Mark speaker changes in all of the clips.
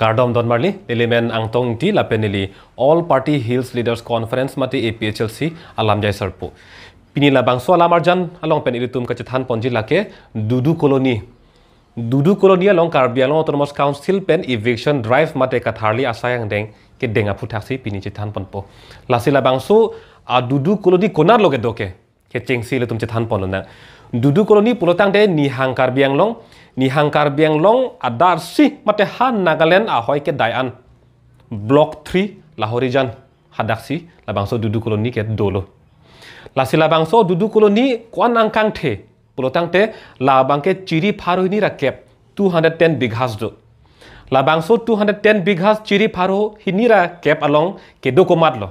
Speaker 1: Kardom Don Marley, Element Angtong Engti Lapenili, All Party Hills Leaders Conference Mati APHLC, Alam Jai Serpo. Pinila Bangso Alamarjan, along Penilitum Kachan Ponji Lake, Dudu Colony. Dudu Colony along Karbi Anglong Autonomous Council Pen Eviction Drive Mate Katharli Asayang Deng, Kedenga Putaxi, Pinichitan Ponpo. Lasila Bangso, a Dudu Colony Konar Loge Doke, Ketching Silatum Chitan Ponona. Dudu Colony Pulotang de Nihang Karbi Anglong. Nihang Karbi Anglong adar si mate han Nagaland ahoy ke dayan Block 3 Lahorijan hadaksi labangso Dudu Colony ke dolo. Lasi labangso Dudu Colony kuan angkang the pulotang te labang ke ciri paru ini rakep 210 big house do. Labangso 210 big house ciri paru ini rakep along ke do komat lo.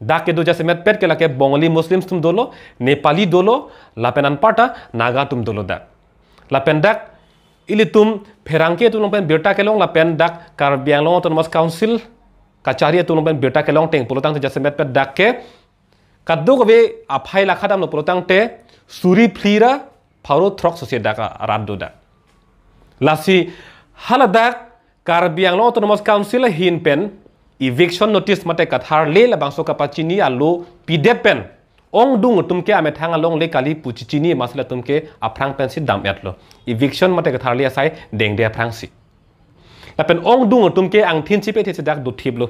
Speaker 1: Dak ke do jasemet pet ke lake Bengali Muslims tum dolo, Nepali dolo, lapenan pata Naga tum dolo dak. Lapendak ilitum perangke tulung pen berta kelong lapendak Karbi Anglong Autonomous Council kacaria tulung pen berta kelong teng pulutang te jasemet pet dak ke kaddo kowe aphai lakhadam no pulutang te suri plira pharo throk sociedad ka raddo dak lasi haladak Karbi Anglong Autonomous Council hin pen eviction notice mate kathar le la bangso kapachini alo pidep pen Ong dung tumke ame thang along le kali puchichini masla tumke aprang pensi dam yatlo eviction mate katharli asai deng de aprang si lapen ong dung tumke ang thin chipe the dak du thiblo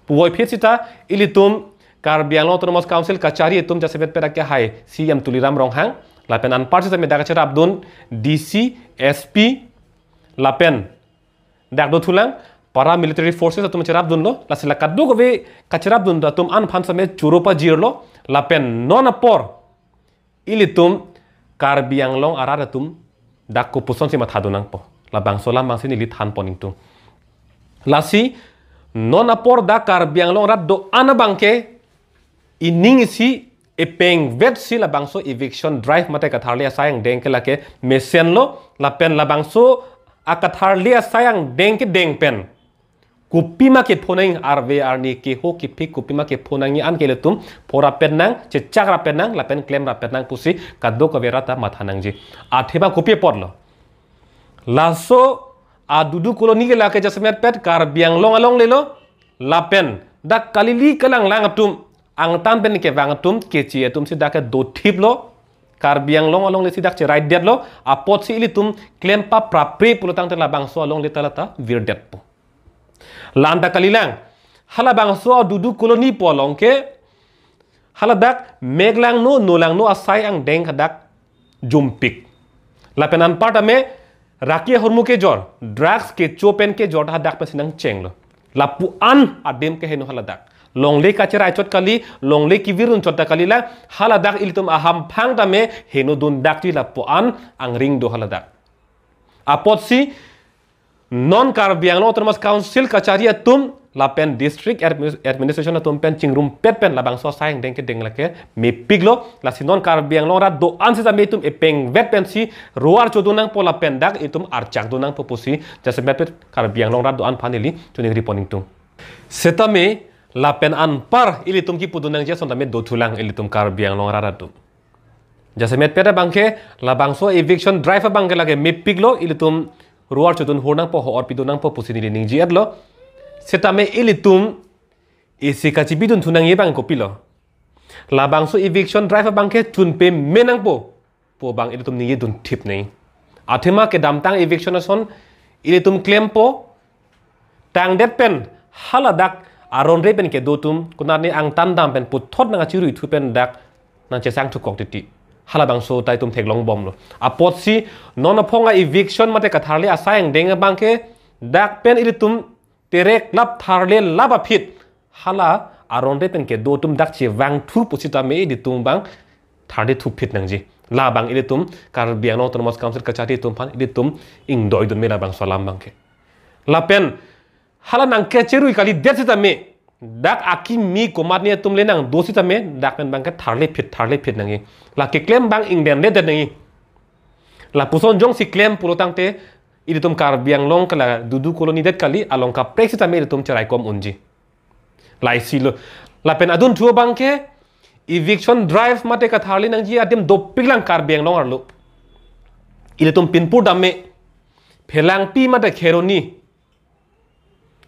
Speaker 1: puoi phechita ilitum Karbi Anglong Autonomous Council kachari tum jasebet pera ke hai CM Tuliram Ronghang lapen an parti me dak chara abdun DC SP lapen dak do thulang paramilitary forces tum chara abdun lo lasila kaddu ko ve kachara abdun da tum an phan same churopa jirlo lapen non apor ilitum Karbi Anglong aradatum dak ko puson si mathadunang po labang solam mangsin ilit han poningtung lasi non apor da Karbi Anglong raddo anabangke ining si epeng vet si labangso eviction drive mate katharli asayang dengke lake mesen lo lapen labangso akatharli asayang dengke dengpen kupima ke phonang RVR ni ke ho ki phik kupima ke phonang ni an ke letum phora penang chechak ra penang lapen claim ra penang pusi kaddo ka verata mathanang ji atheba kupi porlo laso a Dudu Colony ke lake jasmet pet Karbi Anglong along lelo lapen dak kalili kalang langatum angtan pen ke wangatum ke chi etum si dak do thiblo Karbi Anglong along le si dak che right dead lo apot si ilitum claim pa prapre pulutang te labang so along le talata vir dead po Landa kalilang halabang so Dudu Colony polong ke haladak meglang no nolang no asai ang deng hadak jumpik lapenan partame rakie hormu ke jor drugs ke chopen ke jor hadak pesinang chenglo lapu an adem ke henu haladak longle kachera chot kali longle ki virun chota kalila haladak ilitum aham phang dame henu dun dakti lapu an ang ring do haladak apotsi non Karbi Anglong Autonomous Council kacharia tum lapen district administration tum pen chingrum pet pen labang so sayang dengke deng lake me piglo lasi non Karbi Anglong ra do ansi ta metum epeng vet pen si roar chodunang pola pendak itum archak dunang popusi jasebet pet Karbi Anglong ra do an paneli tuning reporting tung setame lapen an par ilitum ki pudunang je sondame do thulang ilitum Karbi Anglong ra do jasebet pet bangke labang so eviction drive bangke lage me piglo ilitum ruar chodun hornang po or pidunang po pusini ning ji adlo setame ilitum isi kachi bidun thunang ye bang kopilo labang so eviction drive bangke tunpe menang po bang ilitum ni dun tip nei athema ke damtang eviction son ilitum claim po tang det pen haladak aron re pen ke dotum kunani ang tandam pen puthot nang chiru thu pen dak nang chesang thukok titi halabang so tai tum theklong bom lo apot si non aphonga eviction mate katharli asayang denga bangke dak pen ilitum terek lap tharle laba phit hala aron re pen ke do tum dak che wang thu pusita me ditum bang tharde thu phit nang ji la bang ilitum Karbi Anglong Autonomous Council kachati tum phan ilitum ing doi dun me la bang salam bangke la pen hala nang ke cherui kali desita me dak aki mi komat ni tum lenang dosi tame dak pen bang ka tharle phit nangi la ke claim bang ingden le de nangi la puson jong si claim pulotang te ilitum Karbi Anglong kala Dudu Colony det kali along ka prex tame ilitum cherai kom unji la isilo la pen adun thu bang ke eviction drive mate ka tharli nang ji adem do piglang Karbi Anglong arlo ilitum pinpur damme phelang pi mate kheroni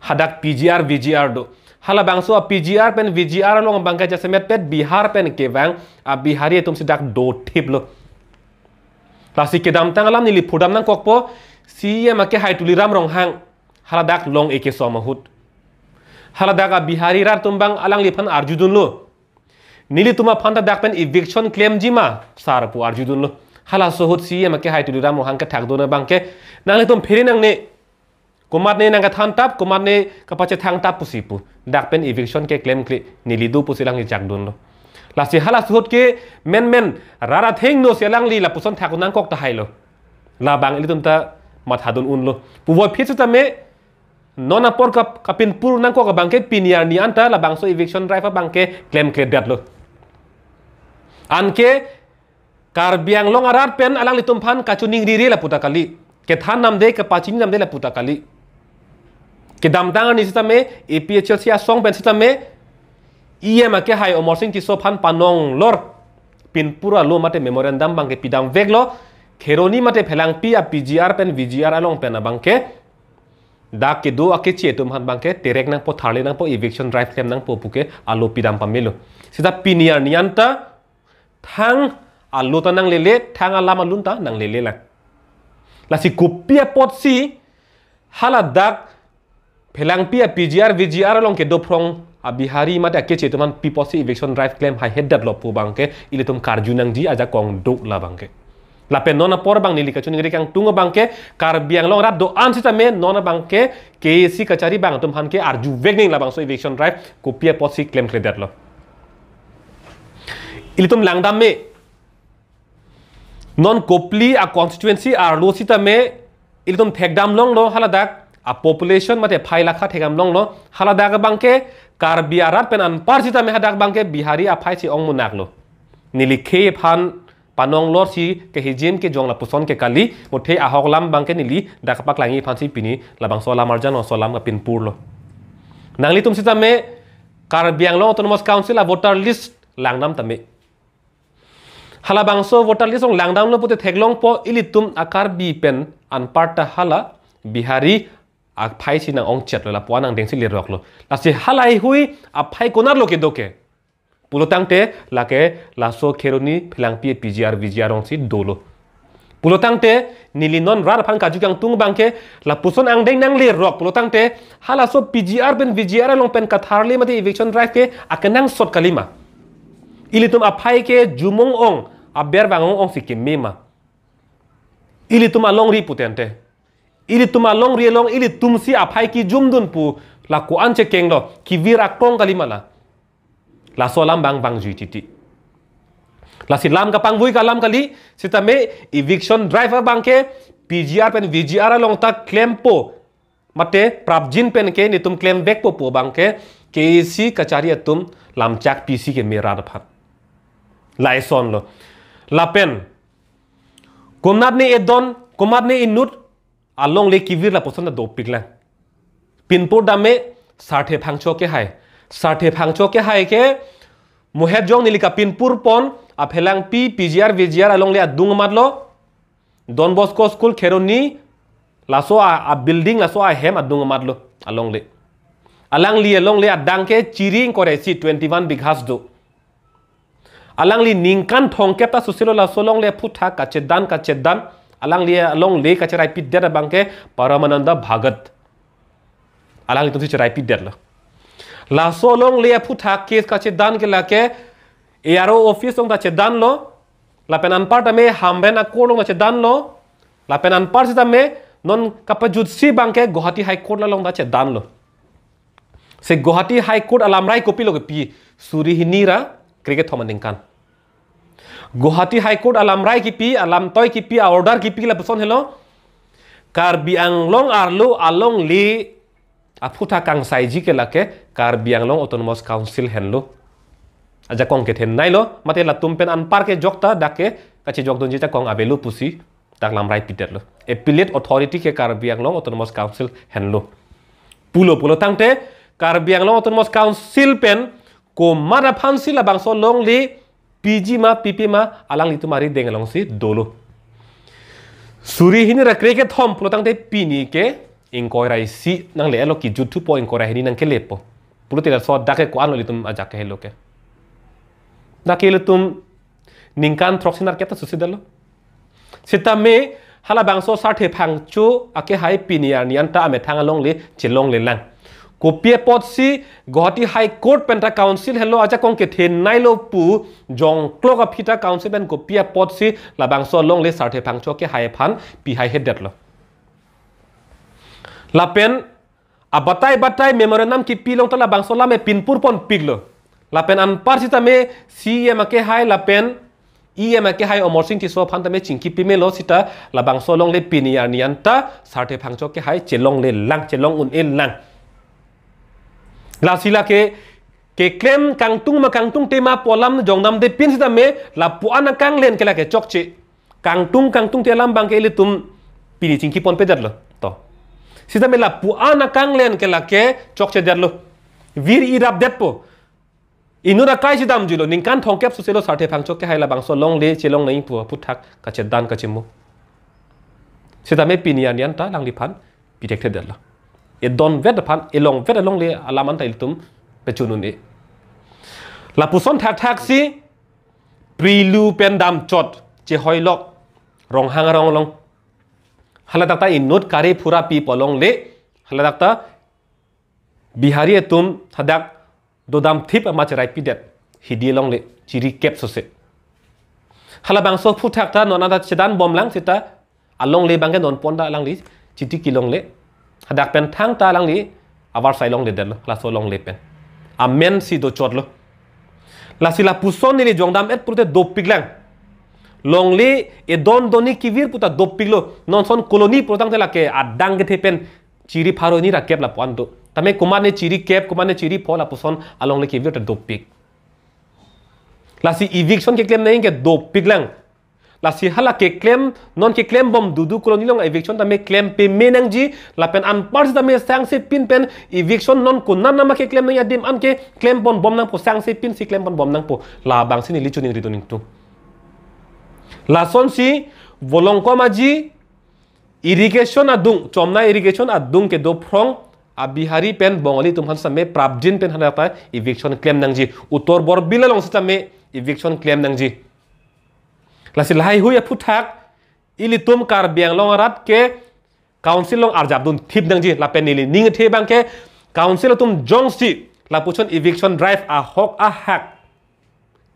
Speaker 1: hadak PGR VGR do hala bangso PGR pen VGR long bangka jasemet pet Bihar pen kevang a Bihari tum sidak do tip lo lasi kedam tangalam nili pudam nang kokpo CM ake hai tuliram rong hang hala dak long eke somahut hala dak a Bihari rar tumbang alang lipan arjudun lo nili tuma phanta dak pen eviction claim jima sar pu arjudun lo hala sohut CM ake hai tuliram rong hang ka thak do na bangke nang tum phiri nang ne kumat ne nang ka than tap kumat ne kapache thang tap pusipu dak pen eviction ke claim kli nilidu pusilang ni jak dun lo lasi hala suhut ke men rara theng no selang li la puson thak nang kok ta hai lo la bang ili tum ta mathadun un lo puwa phit ta me nona por kapin pur nang kok bangke piniar ni anta la bangso eviction driver bangke claim ke dat lo anke Karbi Anglong arat pen alang litum phan kachuning riri la putakali ke than nam de ke paching nam de la putakali ke damtang ni sitame APHL sia song pen sitame EM ke hai omorsing ti so phan panong lor pin pura lo mate memorandum bangke pidam veglo kheroni mate phelang pi a PGR pen VGR along pen bangke dak ke do ake che tum han bangke terek nang po tharle nang po eviction drive claim nang po puke alo pidam pamelo sita piniar nianta thang alo ta nang lele thang alam alunta nang lele la lasi kupia pot si hala dak phelang pi a PGR VGR along ke do prong a Bihari mate ake che tuman pi posi eviction drive claim hai head dat lo pu bangke ilitum karjunang ji aja kong do la bangke la pen nona por bang nili kachuni ngri kang tunga bangke Karbi Anglong rat do an sita me nona bangke KC kachari bang tum han ke arju vegning la bang so eviction drive kopia posi claim credit lo ilitum langdam me non kopli a constituency ar lo sita me ilitum thekdam long lo haladak a population mate phai lakha thegam long lo haladak bangke Karbi arat pen an par sita me hadak bangke Bihari a phai si ong munak lo nili khe phan panong lor si ke hijim ke jong la puson ke kali mothe ahok lam bangke nili dakapak langi phansi pini labang sola marjan o solam pin pur lo nangli tum sita me Karbi Anglong Autonomous Council a voter list langnam tame hala bangso voter list ong langdam lo pute theklong po ilitum akar bi pen an parta hala Bihari a phai si nang ong chet lo la po nang dengsi le rok lo lasi halai hui a phai konar lo ke doke pulotangte lake laso kheroni philang pi PGR VGR ong si dolo pulotangte nilinon rar phan kaju kang tung bangke la puson ang deng nang le rok pulotangte hala so PGR pen VGR long pen katharle mate eviction drive ke akenang sot kalima ilitum aphai ke jumong ong aber bangong ong sikim mema ilitum along ri putente ilitum along ri long ilitum si aphai ki jumdun pu la ko anche kenglo ki vira kong kalima la solam bang juititi la silam ka pangvui kalam kali sitame eviction driver bangke PGR pen VGR long ta claim po mate prabjin pen ke nitum claim back po bangke KC kachari atum lamchak PC ke mera phat laison lo la pen komnat ne edon komat ne inut along le kivir la poson do pikla pinpur dame sarthe phangcho ke hai sarthe phangcho ke hai ke mohet jong nilika pinpur pon a phelang pi PGR VGR along le adung matlo Don Bosco school kheroni laso a building laso a hem adung matlo along le alang li along le adang ke chiring kore si 21 bighas do alang li ningkan thongke ta susilo la solong le phutha kachedan alang li along le kacherai pit der bangke Paramananda Bhagat alang li tu cherai pit der la solong le phutha case kachedan ke lake ARO office ong ta chedan lo la penan part me hamben a kolong ta chedan lo la penan part sita me non kapajut si bangke Guwahati High Court la long ta chedan lo se Guwahati High Court alamrai kopi lo ke pi suri hinira cricket thomanding kan Guwahati High Court alamrai ki pi alam toy ki pi order ki pi la person hello Karbi Anglong arlo along li aphuta kang saiji ke lake Karbi Anglong Autonomous Council henlo aja kong ke then nailo mate la tumpen an parke jokta dake kachi jokdon jita kong abelu pusi dak lamrai piterlo appellate authority ke Karbi Anglong Autonomous Council henlo pulo tangte Karbi Anglong Autonomous Council pen ko mara phansi la bangso long li PG ma PP ma alang li tumari dengalong si dolo suri hini ra kreke thom pulo tangte pini ke inquiry si nang le alo ki jutu po inquiry ni nang ke lepo puluti la so dake ko ano litum ajak ke heloke na ke litum ningkan troxinar keta susidalo sita me hala bangso sarthe phangchu ake hai piniar nianta ame thangalong le chilong le lang kopie pot si Guwahati High Court penta council hello aja kong ke the nailo pu jong klok a phita council ben kopie pot si la bangso long le sarthe phangchu ke hai phan pi hai hedet lo la pen abatai memorandum ki pilong to la bangso la me pinpur pon piglo la pen an parsita me cm ake hai la pen em ake hai omorsing ti so phan ta me chingki pimelo sita la bangso long le piniar nianta sarthe phangcho ke hai chelong le lang chelong un el lang la sila ke claim kangtung tema polam jongnam de pin sita me la puana kang len ke la ke chokche kangtung te lam bang ke litum pini chingki pon pe datlo to sita me la puana kang len ke la ke chokche datlo vir irap det po inura kai sidam julo ningkan thongkep suselo sarthe phangchok ke haila bangso long le chelong nei pu puthak ka chedan ka chemu sita me pinian yan ta lang li phan protected dalla e don vet phan e long vet long le alaman ta iltum pechunun e la puson thak si prilu pendam chot che hoilok rong hang rong long hala takta inut kare phura pi polong le hala takta bihari etum hadak dodam thip ama cherai pidet hidi long le chiri kep so se hala bangso phuthak ta nona da chedan bom lang sita along le bangke non ponda lang li chiti kilong le hadak pen thang ta lang li awar sai long le del la so long le pen amen si do chot lo la sila puson ni jongdam et purte do piglang long le e don doni kivir puta do piglo non son koloni protang te la ke adang ke pen chiri pharo ni ra kep la pando tame kumane chiri kep kumane chiri phola puson along le kivir ta do pig la si eviction ke claim nahi ke do piglang la si hala ke claim non ke claim bom dudu koloni long eviction tame claim pe menang ji la pen an par tame sang se pin pen eviction non kunan nama ke claim nahi adim an ke claim bom nang po sang se pin si claim bom nang po la bang sini li chuning rituning tu la son si volongko maji irrigation adung chomna irrigation adung ke do phrong a bihari pen bongoli tumhan same prabjin pen hana ta eviction claim nangji utor bor bilalong same eviction claim nangji lasi lai hui phuthak ilitum Karbi Anglong rat ke council long arjab dun thip nangji la pen nili ning the bang ke council tum jongsi la puchon eviction drive a hok a hak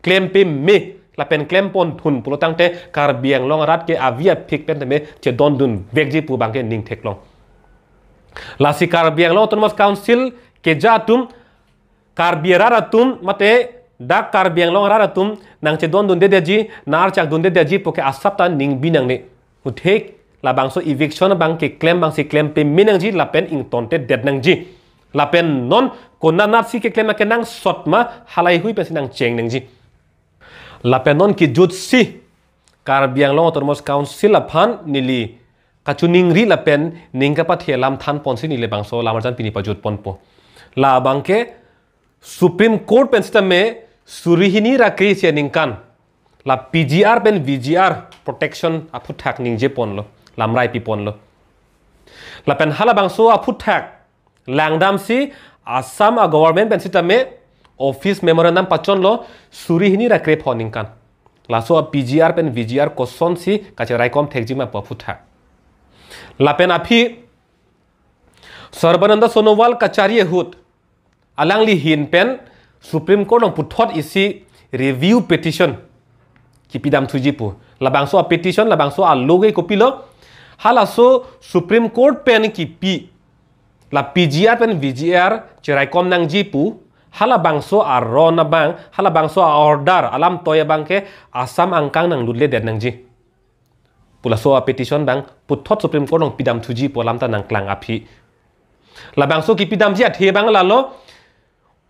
Speaker 1: claim pe me la pen claim pon thun pulotang te Karbi Anglong rat ke avia phik pen me che don dun vekji pu bang ke ning theklong la si Karbi Anglong autonomous council ke jatum Karbi raratum mate dak Karbi Anglong raratum nang che don dun de ji nar chak dun de ji poke asapta ning binang ne uthek la bangso eviction bang ke claim bang si claim pe minang ji la pen ing tonte det nang ji la pen non konna nat si ke claim ke nang sotma halai hui pe sinang cheng nang ji la pen non ki jut si Karbi Anglong autonomous council la phan nili kachuning ri la pen ningka pa thelam than pon si nile bangso lamarjan pini pa jut pon po la bangke supreme court pen sisteme surihini ra krisia ningkan la PGR pen VGR protection aphuthak ningje pon lo lamrai pi pon lo la pen hala bangso aphuthak langdam si Assam a government pen sisteme office memorandum pachon lo surihini ra kre phoning kan la so PGR pen VGR koson si kacherai kom thekjima pa phuthak la pen aphi Sarbananda Sonowal kachari hut alangli hin pen Supreme Court long puthot isi review petition ki pidam thujipu labangso a petition labangso a loge kopilo halaso Supreme Court pen ki pi la PGR pen VGR cherai kom nang jipu hala bangso a rona bang hala bangso a order alam toya bangke Assam angkang nang ludle det nang ji pulaso a petition bang puthot Supreme Court long pidam thuji polam ta nang klang aphi la bangso ki pidam ji athe bang la lo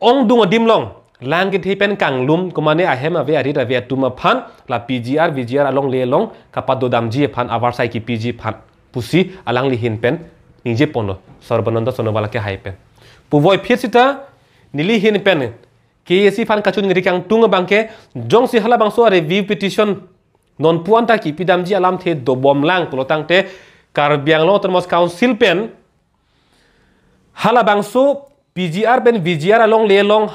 Speaker 1: ong dung adim long lang ki pen kang lum komane a hem ave ari ave tuma phan la PGR VGR along le long kapado dam ji phan avar sai ki PG phan pusi alang li hin pen nije pono Sarbananda Sonowal ke hai pen puvoi phesita nili hin pen KSC phan kachun ngri kang tung bangke jong si hala bangso review petition non puanta ki pidam ji alam the do bom lang pulotang te Karbi Anglong autonomous council pen hala bangso PGR ben VGR along lelong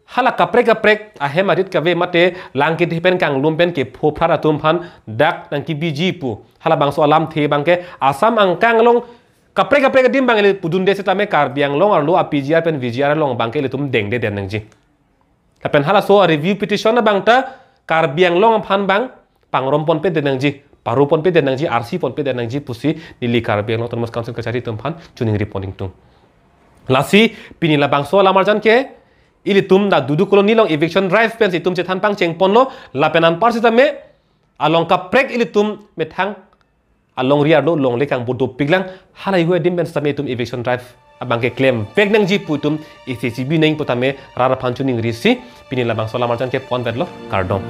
Speaker 1: hala kaprek ahemarit kave mate langkit hipen kang lumpen ke phopra tum phan dak nang ki BG pu hala bangso alam the bangke Assam angkang long kaprek dim bangele pudun dese tame Karbi Anglong arlo a PGR pen VGR long bangke le tum deng de den nang ji kapen hala so a review petition na bangta Karbi Anglong phan bang pangrom pon pe den nang ji paru pon pe den nang ji RC pon pe den nang ji pusi nili Karbi Anglong termas council kachari tum phan chuning reporting tung lasi pinila bangso lamarjan ke ili tum da dudu koloni long eviction drive pen si tum che than pang cheng pon lo lapenan par sita me along ka prek ili tum me thang along ria do long lekang bodo piglang halai hue dim ben same tum eviction drive abang ke claim pek nang ji putum ECCB neng potame rara phanchuning risi pinila bangso lamarjan ke pon vedlo kardom